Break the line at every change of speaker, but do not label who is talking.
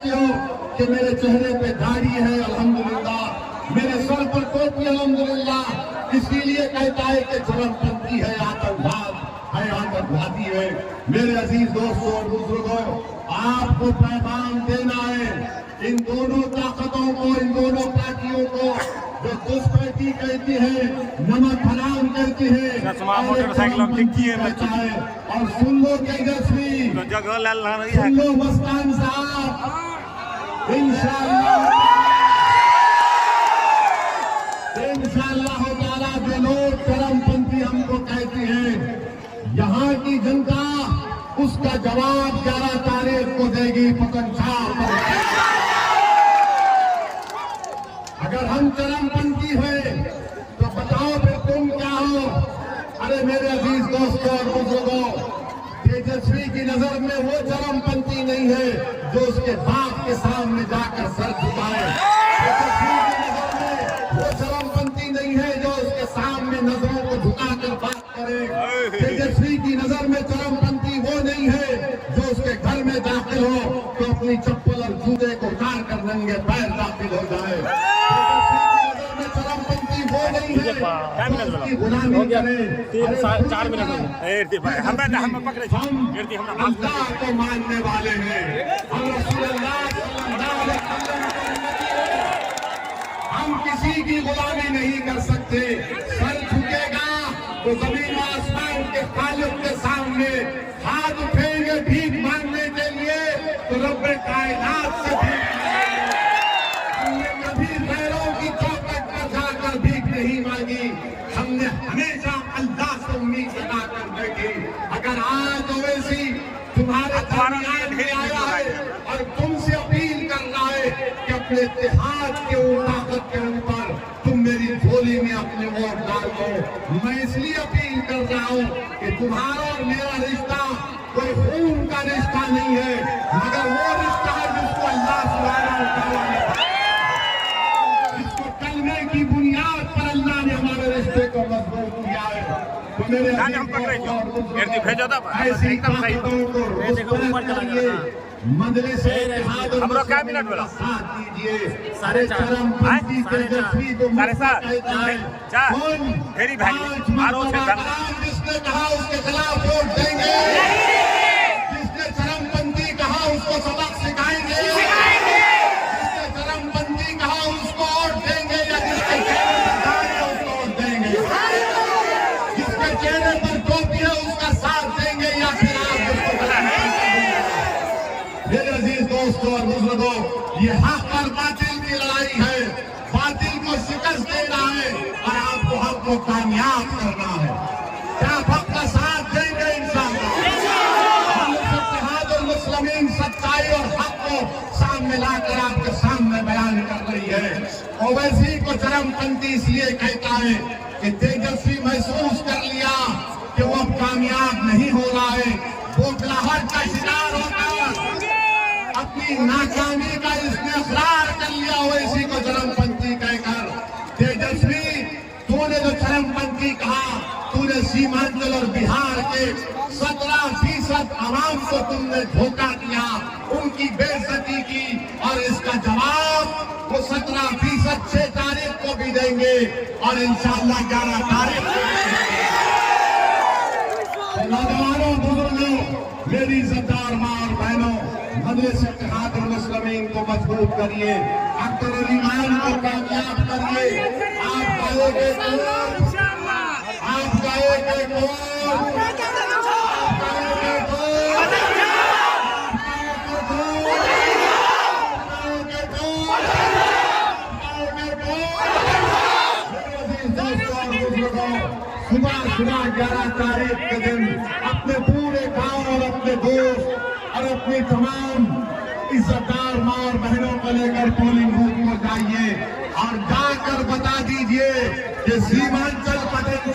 हो कि मेरे चेहरे पे दाढ़ी है अल्हम्दुलिल्लाह, मेरे सर पर टोपी अल्हम्दुलिल्लाह, इसीलिए कहता है कि चरमपंथी है आतंकवादी है। मेरे अजीज दोस्तों और बुजुर्गों, आपको पैगाम देना है इन दोनों ताकतों को, इन दोनों पार्टियों को जो घुसपैठी कहती है, नमक हराम कहती है, और सुन लो तेजस्वी, सुन लो मस्तान साहब, इंशाअल्लाह ताला जो लोग चरमपंथी हमको कहती है, यहाँ की जनता उसका जवाब 11 तारीख को देगी पतन छाप। अगर हम चरमपंथी है तो बताओ फिर तुम क्या हो। अरे मेरे अजीज दोस्तों और बुजुर्गों, तेजस्वी की नजर में वो चरमपंथी नहीं है जो उसके बाप के सामने जाकर सर झुकाए। तेजस्वी की नजर में वो चरमपंथी नहीं है जो उसके सामने नजरों को झुकाकर बात करे। तेजस्वी की नजर में चरमपंथी वो नहीं है जो उसके घर में दाखिल हो तो अपनी चप्पल और जूते को उतार कर नंगे पैर दाखिल हो जाए। तेजस्वी की नजर में चरमपंथी वो नहीं है जो उसकी गुलामी करे।
4 मिनट
हम अल्लाह को मानने वाले हैं, हम रसूलुल्लाह सल्लल्लाहु अलैहि वसल्लम के उम्मती हैं। हम किसी की गुलामी नहीं कर सकते। सर झुकेगा तो जमीन और आसमान के खालिक के सामने हाथ उठेंगे भीख मांगने के लिए तो रब्बे कायनात से भीख मांगेंगे। हमने कभी पैरों की चौखट पर जाकर भीख नहीं मांगी, हमने हमेशा अल्लाह से उम्मीद लगाकर बैठी। अगर आज ओवैसी तुम्हारे दरमियान में आया है और तुमसे अपील कर रहा है कि अपने इत्तेहाद के ताकत के ऊपर तुम मेरी झोली में अपने वोट डाल दो, मैं इसलिए अपील कर रहा हूँ कि तुम्हारा और मेरा रिश्ता कोई खून का रिश्ता नहीं है, मगर वो रिश्ता है जिसको अल्लाह सुब्हानहू व तआला ने, जिसको कलमे की बुनियाद पर अल्लाह ने हमारे रिश्ते को मजबूत किया है। तो मेरे ऐसी ताकतों को मजलिस साथ दीजिए। सारे चरमपंथी तेजस्वी को जिसने कहा उसके खिलाफ वोट देंगे, जिसने चरमपंथी कहा उसको सबक सिखाएंगे, जिसने चरमपंथी कहा उसको वोट देंगे, या जिसके चेहरे पर दाग है उसको वोट देंगे, जिसके चेहरे पर टोपी है उसका साथ देंगे, या फिर आप उसको मेरे अजीज दोस्तों और बुजुर्गों, ये हक और बातिल की लड़ाई है। बातिल को शिकस्त देना है और आपको हक को कामयाब करना है। क्या आप हक का साथ देंगे इंशाअल्लाह? इत्तेहादुल मुस्लिमीन सच्चाई और हक को सामने लाकर आपके सामने बयान कर रही है। ओवैसी को चरमपंथी इसलिए कहता है कि तेजस्वी महसूस कर लिया कि वो अब कामयाब नहीं हो रहा है, बौखलाहट का शिकार होकर अपनी नाकामी का इसने इकरार कर लिया। ओवैसी को चरमपंथी कहकर तेजस्वी, तूने जो चरमपंथी कहा, तूने सीमांचल और बिहार के 17% आवाम को तुमने धोखा दिया, उनकी बेइज्जती की, और इसका जवाब वो 17% 6 तारीख को भी देंगे और इंशाअल्लाह 11 तारीख को देंगे। नौजवानों, बुजुर्गों, मेरी इज्जतदार मां और बहनों, मजलिस इत्तेहादुल मुस्लिमीन को मजबूत करिए, अख्तर ईमान को कामयाब करिए। आपका एक वोट, आपका एक वोट, सुबह 11 तारीख के दिन अपने पूरे गांव और अपने दोस्त और अपनी तमाम इज्जतदार मां और बहनों को लेकर पोलिंग बूथ को जाइए और जाकर बता दीजिए कि सीमांचल पटेल